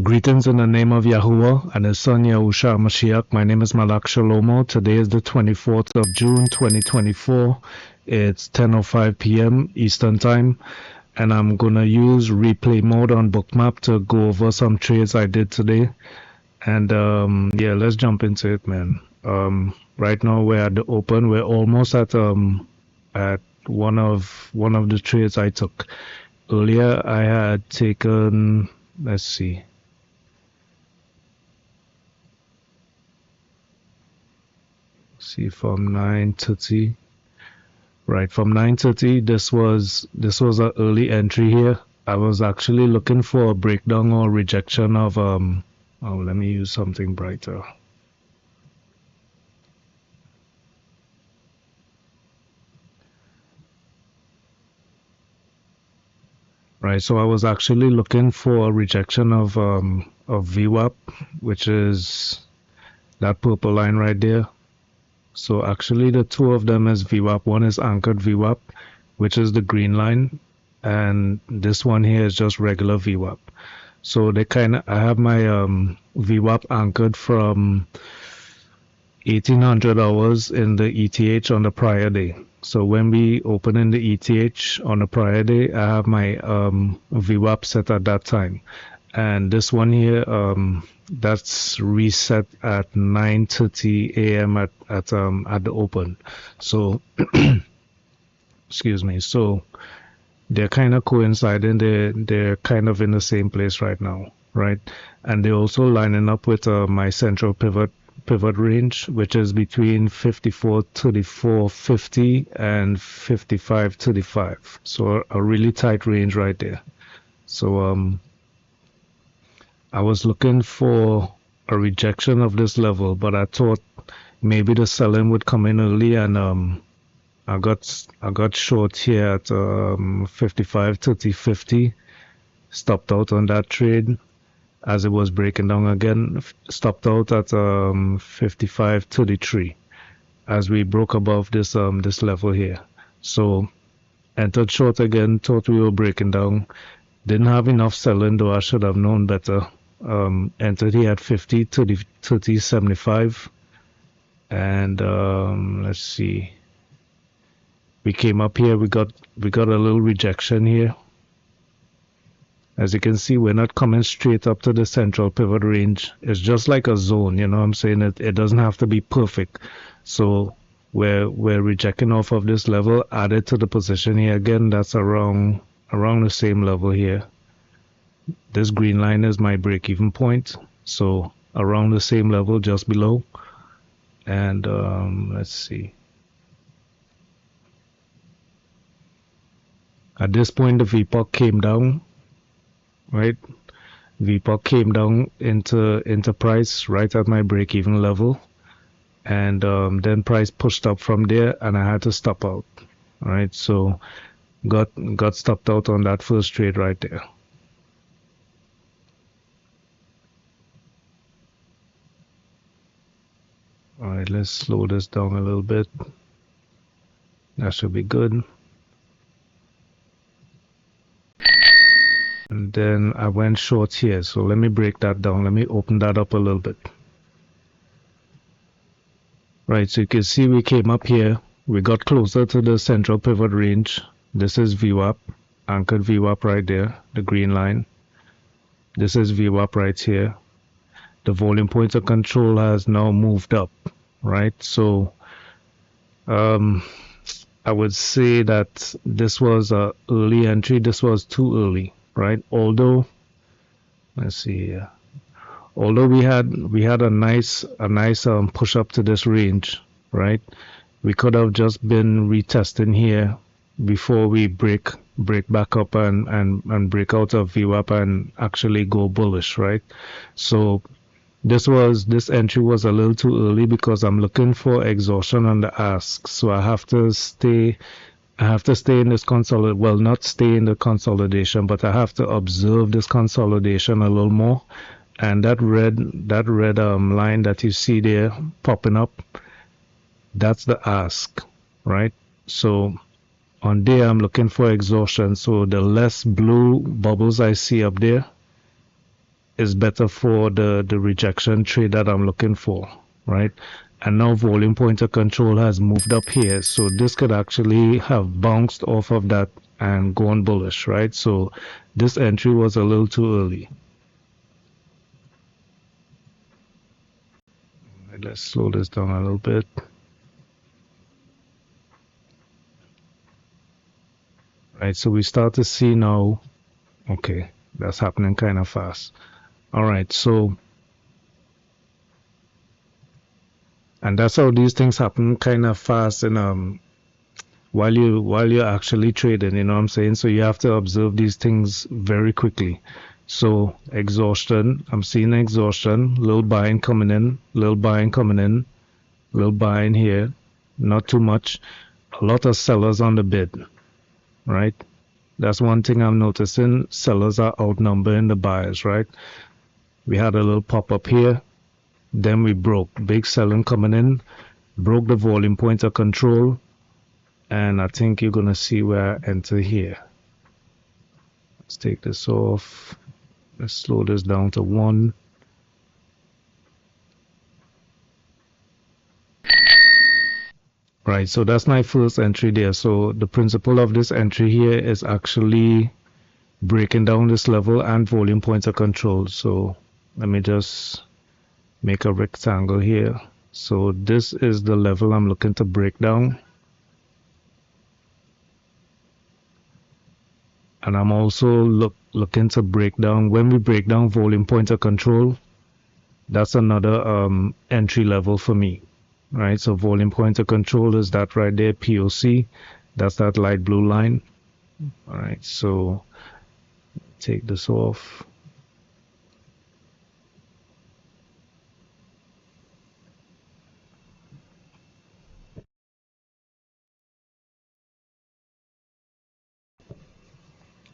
Greetings in the name of Yahuwah and his son Yahusha Mashiach. My name is Malak Shalomo. Today is the 24th of June 2024. It's 10:05 p.m. Eastern Time, and I'm gonna use replay mode on Bookmap to go over some trades I did today. And yeah, let's jump into it, man. Right now we're at the open. We're almost at one of the trades I took earlier. I had taken, let's see. From 9:30, right, from 9:30, this was an early entry here. I was actually looking for a breakdown or rejection of oh, let me use something brighter. Right, so I was actually looking for a rejection of VWAP, which is that purple line right there. So actually the two of them is VWAP. One is anchored VWAP, which is the green line, and this one here is just regular VWAP. So they I have my VWAP anchored from 1800 hours in the ETH on the prior day. So when we open in the ETH on the prior day, I have my VWAP set at that time. And this one here, that's reset at 9:30 a.m. at the open. So excuse me. So they're kind of coinciding. They're kind of in the same place right now, right? And they're also lining up with my central pivot range, which is between 54.3450 and 55.35. So a really tight range right there. So I was looking for a rejection of this level, but I thought maybe the selling would come in early, and I got short here at 55.30.50. Stopped out on that trade as it was breaking down again. Stopped out at 55.33 as we broke above this this level here. So entered short again. Thought we were breaking down. Didn't have enough selling, though I should have known better. Entered here at 50.30.75, and let's see. We came up here. We got a little rejection here. As you can see, we're not coming straight up to the central pivot range. It's just like a zone, you know what I'm saying? It doesn't have to be perfect. So we're rejecting off of this level, added to the position here again. That's around the same level here. This green line is my break-even point. So around the same level, just below. And let's see. At this point, the VPOC came down. Right, VPOC came down into price right at my break-even level, and then price pushed up from there, and I had to stop out. All right, so got stopped out on that first trade right there. All right, let's slow this down a little bit. That should be good. And then I went short here, so let me break that down. Let me open that up a little bit. Right, so you can see we came up here. We got closer to the central pivot range. This is VWAP, anchored VWAP right there, the green line. This is VWAP right here. The volume point of control has now moved up, right? So I would say that this was an early entry. This was too early. Right, although let's see here. Although we had a nice push up to this range, right? We could have just been retesting here before we break back up and break out of VWAP and actually go bullish, right? So this entry was a little too early because I'm looking for exhaustion on the ask, so I have to stay in this not stay in the consolidation, but I have to observe this consolidation a little more. And that red line that you see there popping up, that's the ask, right? So on there, I'm looking for exhaustion. So the less blue bubbles I see up there is better for the rejection trade that I'm looking for, right? And now volume pointer control has moved up here, so this could actually have bounced off of that and gone bullish, right? So this entry was a little too early. Let's slow this down a little bit. Right, so we start to see now, okay, that's happening kind of fast. All right, so, and that's how these things happen kind of fast and while you're actually trading, you know what I'm saying? So you have to observe these things very quickly. So exhaustion, I'm seeing exhaustion, little buying coming in, little buying coming in, little buying here, not too much. A lot of sellers on the bid, right? That's one thing I'm noticing. Sellers are outnumbering the buyers, right? We had a little pop up here, then we broke. Big selling coming in, broke the volume pointer control, and I think you're gonna see where I enter here. Let's take this off. Let's slow this down to 1. Right, so that's my first entry there. So the principle of this entry here is actually breaking down this level and volume pointer control. So let me just make a rectangle here. So this is the level I'm looking to break down. And I'm also looking to break down, when we break down volume pointer control, that's another entry level for me, right? So volume pointer control is that right there, POC, that's that light blue line. All right, so take this off.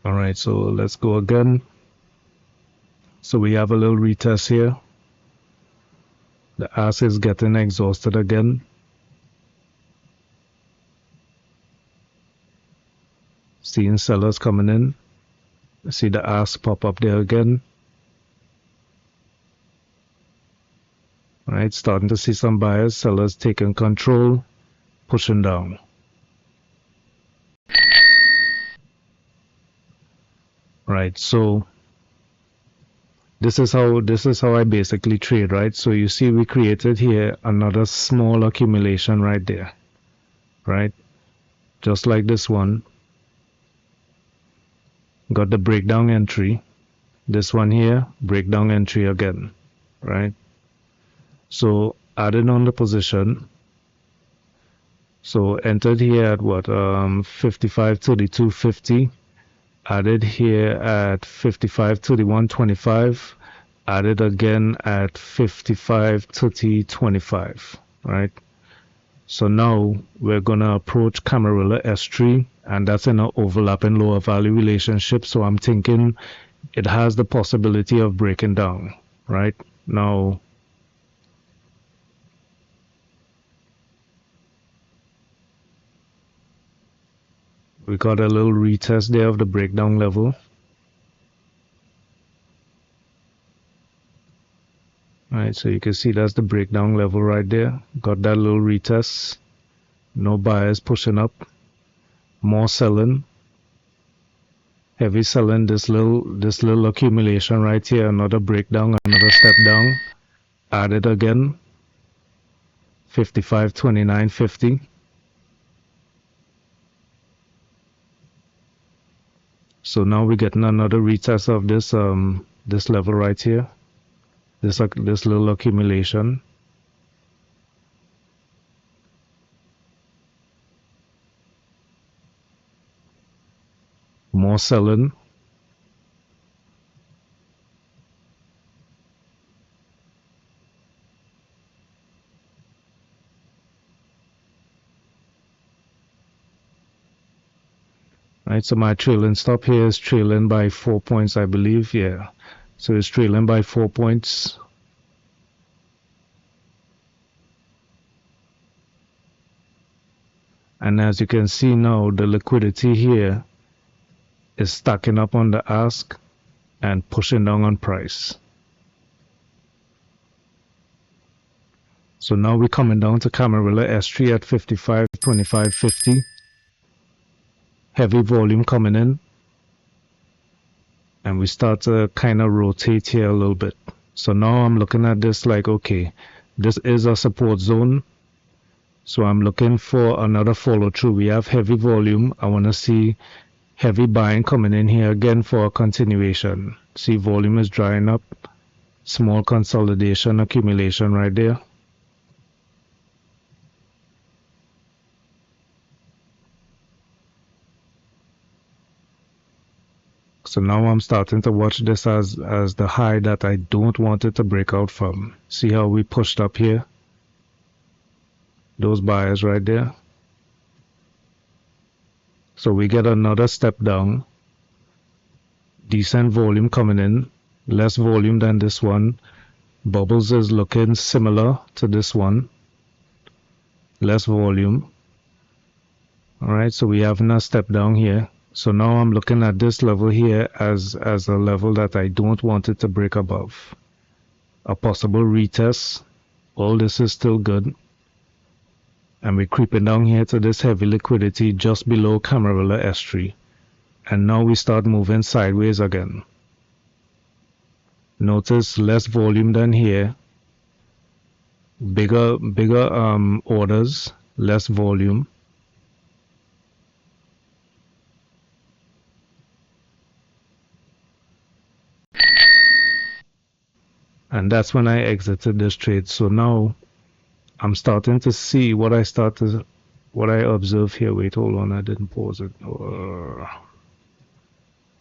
All right, so let's go again. So we have a little retest here. The ask is getting exhausted again. Seeing sellers coming in. See the ask pop up there again. All right, starting to see some buyers, sellers taking control, pushing down. Right, so this is how I basically trade, right? So you see we created here another small accumulation right there, right? Just like this one. Got the breakdown entry. This one here, breakdown entry again, right? So added on the position. So entered here at what, 55.32.50. Added here at 55.31.25. Added again at 55.30.25, right? So now we're gonna approach Camarilla S3, and that's in an overlapping lower value relationship. So I'm thinking it has the possibility of breaking down, right? Now, we got a little retest there of the breakdown level. Right, so you can see that's the breakdown level right there. Got that little retest. No buyers pushing up. More selling. Heavy selling. This little accumulation right here. Another breakdown. Another step down. Added again. 55.29.50. So now we're getting another retest of this this level right here. This little accumulation. More selling. Right, so my trailing stop here is trailing by 4 points, I believe. Yeah, so it's trailing by 4 points. And as you can see now, the liquidity here is stacking up on the ask and pushing down on price. So now we're coming down to Camarilla S3 at 55, 25, 50. Heavy volume coming in. And we start to kind of rotate here a little bit. So now I'm looking at this like, okay, this is a support zone. So I'm looking for another follow through. We have heavy volume. I want to see heavy buying coming in here again for a continuation. See, volume is drying up. Small consolidation accumulation right there. So now I'm starting to watch this as the high that I don't want it to break out from. See how we pushed up here? Those buyers right there. So we get another step down. Decent volume coming in. Less volume than this one. Bubbles is looking similar to this one. Less volume. Alright, so we have a step down here. So now I'm looking at this level here as a level that I don't want it to break above. A possible retest. All this is still good. And we're creeping down here to this heavy liquidity just below Camarilla S3. And now we start moving sideways again. Notice less volume than here. Bigger orders, less volume. And that's when I exited this trade. So now I'm starting to see what I observe here. Wait, hold on, I didn't pause it.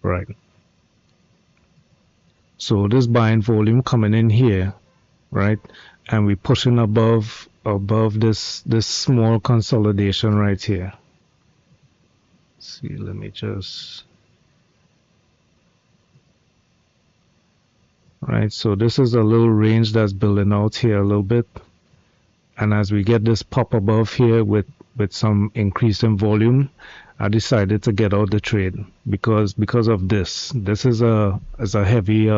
Right. So this buying volume coming in here, right? And we're pushing above this small consolidation right here. Let's see, let me just. Right, so this is a little range that's building out here a little bit. And as we get this pop above here with some increase in volume, I decided to get out the trade because of this. This is a heavy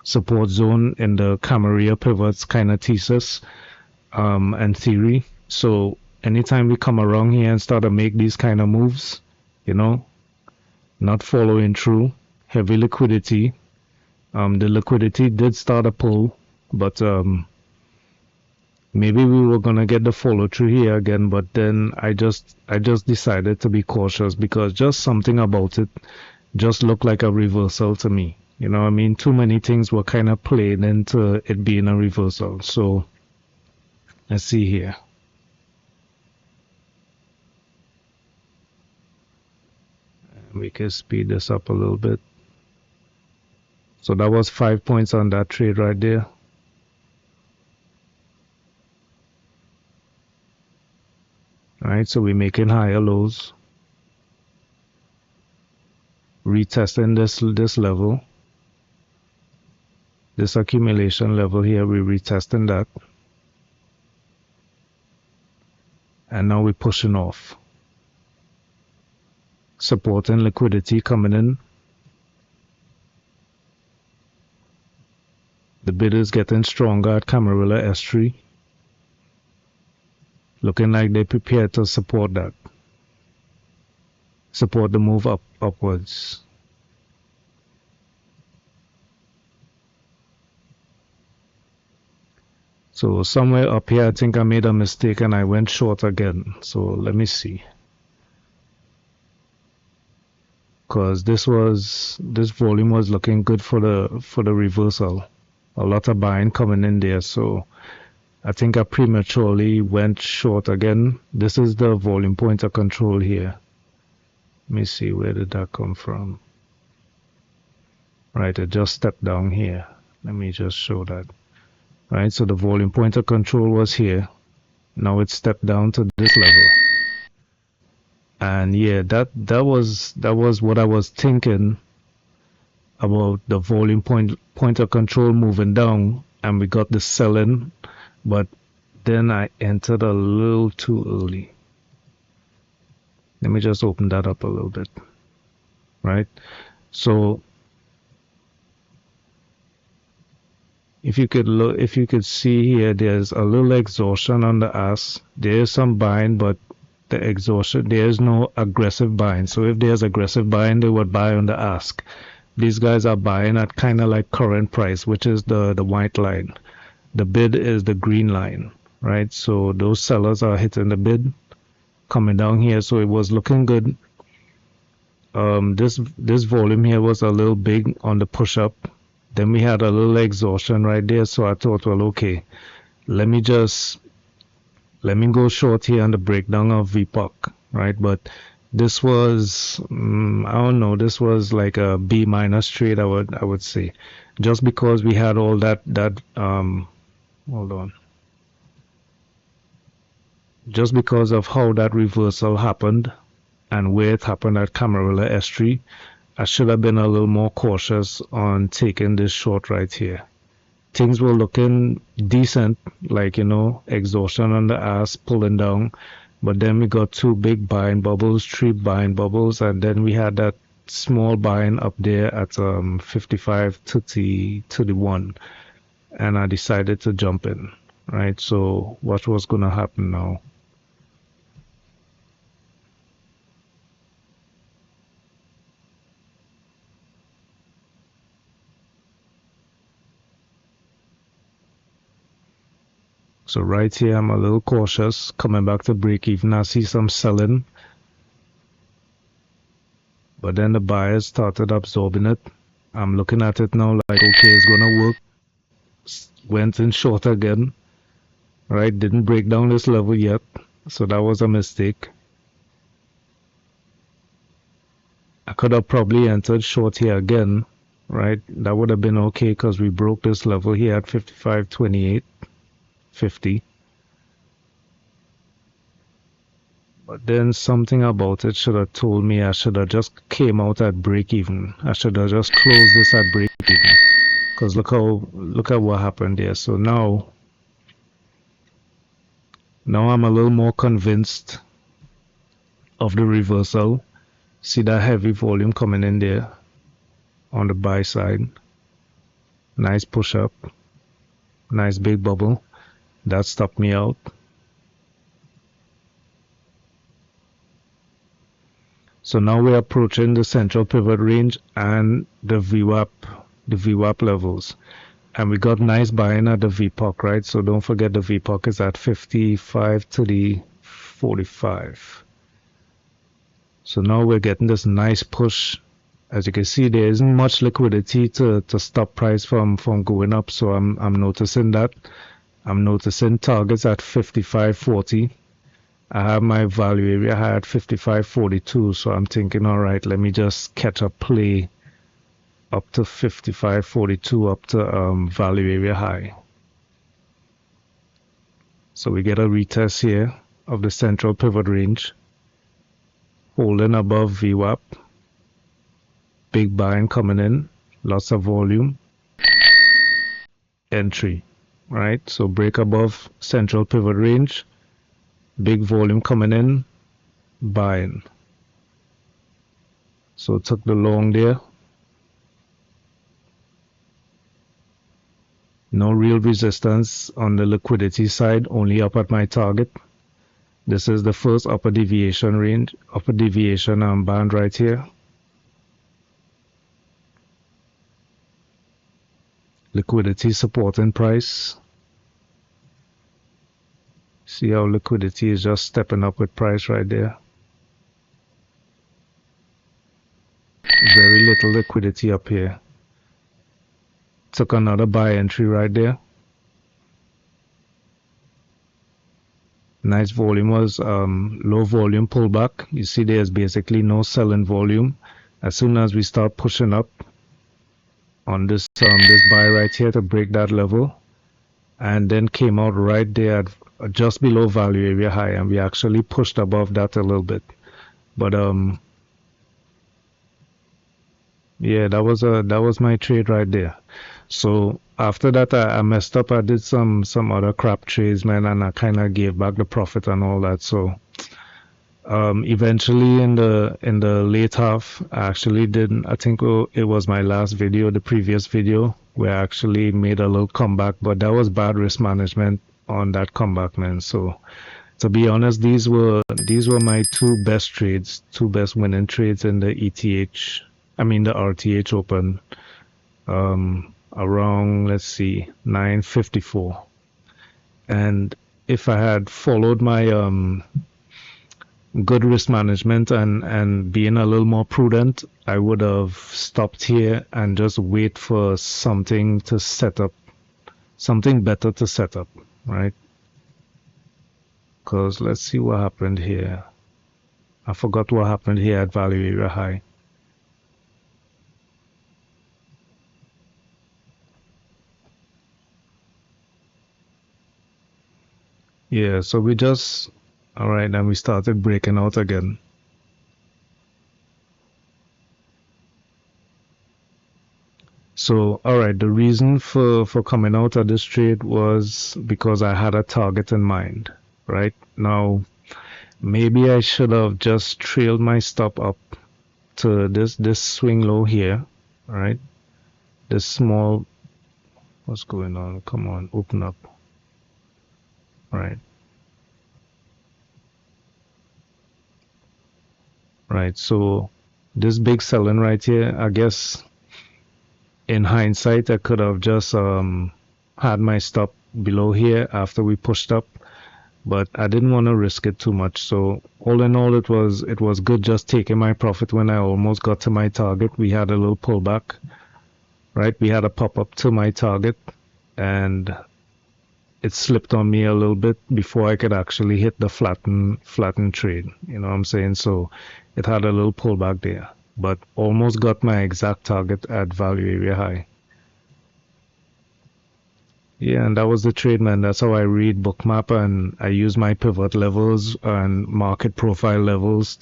support zone in the Camarilla pivots kind of thesis and theory. So anytime we come around here and start to make these kind of moves, you know, not following through, heavy liquidity. The liquidity did start a pull, but maybe we were gonna get the follow through here again, but then I just decided to be cautious because just something about it just looked like a reversal to me. You know what I mean? Too many things were kind of played into it being a reversal. So let's see here. We can speed this up a little bit. So that was 5 points on that trade right there. Alright, so we're making higher lows. Retesting this level. This accumulation level here, we're retesting that. And now we're pushing off. Supporting liquidity coming in. The bid is getting stronger at Camarilla S3. Looking like they prepared to support that. Support the move upwards. So somewhere up here, I think I made a mistake and I went short again. So let me see. Because this volume was looking good for the reversal. A lot of buying coming in there, so I think I prematurely went short again. This is the volume point of control here. Let me see, where did that come from? Right, it just stepped down here. Let me just show that. Right, so the volume point of control was here. Now it stepped down to this level. And yeah, that was what I was thinking about the volume point of control moving down, and we got the selling, but then I entered a little too early. Let me just open that up a little bit. Right, so if you could look, if you could see here, there's a little exhaustion on the ask. There is some buying, but the exhaustion, there is no aggressive buying. So if there's aggressive buying, they would buy on the ask. These guys are buying at kind of like current price, which is the white line. The bid is the green line, right? So those sellers are hitting the bid, coming down here. So it was looking good. This volume here was a little big on the push up. Then we had a little exhaustion right there. So I thought, well, okay, let me go short here on the breakdown of VPOC, right? But this was, I don't know, this was like a B minus trade, I would say, just because we had all that hold on, just because of how that reversal happened and where it happened at Camarilla S3, I should have been a little more cautious on taking this short right here. Things were looking decent, like, you know, exhaustion on the ass, pulling down, but then we got two big buying bubbles, three buying bubbles, and then we had that small buying up there at 55 to the 1, and I decided to jump in, right? So what was going to happen now? So right here, I'm a little cautious, coming back to break even. I see some selling, but then the buyers started absorbing it. I'm looking at it now like, okay, it's gonna work. Went in short again, right? Didn't break down this level yet, so that was a mistake. I could have probably entered short here again, right? That would have been okay because we broke this level here at 55.28. 50, but then something about it should have told me I should have just came out at break even. I should have just closed this at break even, because look at what happened there. So now I'm a little more convinced of the reversal. See that heavy volume coming in there on the buy side. Nice push up, nice big bubble. That stopped me out. So now we're approaching the central pivot range and the VWAP levels. And we got nice buying at the VPOC, right? So don't forget the VPOC is at 55 to the 45. So now we're getting this nice push. As you can see, there isn't much liquidity to stop price from going up. So I'm noticing that. I'm noticing targets at 55.40. I have my value area high at 55.42, so I'm thinking, all right, let me just catch a play up to 55.42 up to value area high. So we get a retest here of the central pivot range, holding above VWAP, big buying coming in, lots of volume, entry. Right, so break above central pivot range, big volume coming in, buying. So took the long there. No real resistance on the liquidity side, only up at my target. This is the first upper deviation range, upper deviation band right here. Liquidity supporting price. See how liquidity is just stepping up with price right there. Very little liquidity up here. Took another buy entry right there. Nice volume was low volume pullback. You see there's basically no selling volume. As soon as we start pushing up on this buy right here to break that level, and then came out right there at just below value area high, and we actually pushed above that a little bit. But yeah, that was my trade right there. So after that I messed up. I did some other crap trades, man, and I kind of gave back the profit and all that. So Eventually in the late half, I actually didn't. I think it was my last video, the previous video, where I actually made a little comeback, but that was bad risk management on that comeback, man. So to be honest, these were my two best trades, two best winning trades in the ETH. I mean the RTH Open. Around, let's see, 9:54. And if I had followed my good risk management and being a little more prudent, I would have stopped here and just wait for something to set up, something better to set up, right? Because let's see what happened here. I forgot what happened here at value area high. Yeah, so we just, all right, then we started breaking out again. So, all right, the reason for coming out of this trade was because I had a target in mind, right? Now, maybe I should have just trailed my stop up to this swing low here, right? This small, what's going on? Come on, open up, right? Right, so this big selling right here, I guess in hindsight, I could have just had my stop below here after we pushed up, but I didn't want to risk it too much. So all in all, it was good just taking my profit when I almost got to my target. We had a little pullback, right? We had a pop up to my target, and it slipped on me a little bit before I could actually hit the flatten trade. You know what I'm saying? So it had a little pullback there, but almost got my exact target at value area high. Yeah, and that was the trade, man. That's how I read Bookmap, and I use my pivot levels and market profile levels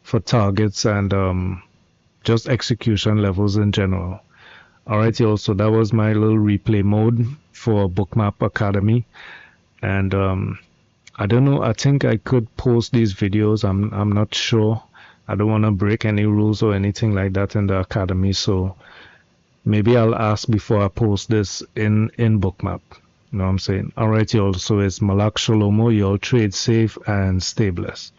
for targets and just execution levels in general. Alright, y'all. So that was my little replay mode for Bookmap Academy, and I don't know. I think I could post these videos. I'm not sure. I don't want to break any rules or anything like that in the academy, so maybe I'll ask before I post this in Bookmap. You know what I'm saying? Alright, y'all. So it's Malak Shalomo. Y'all trade safe and stay blessed.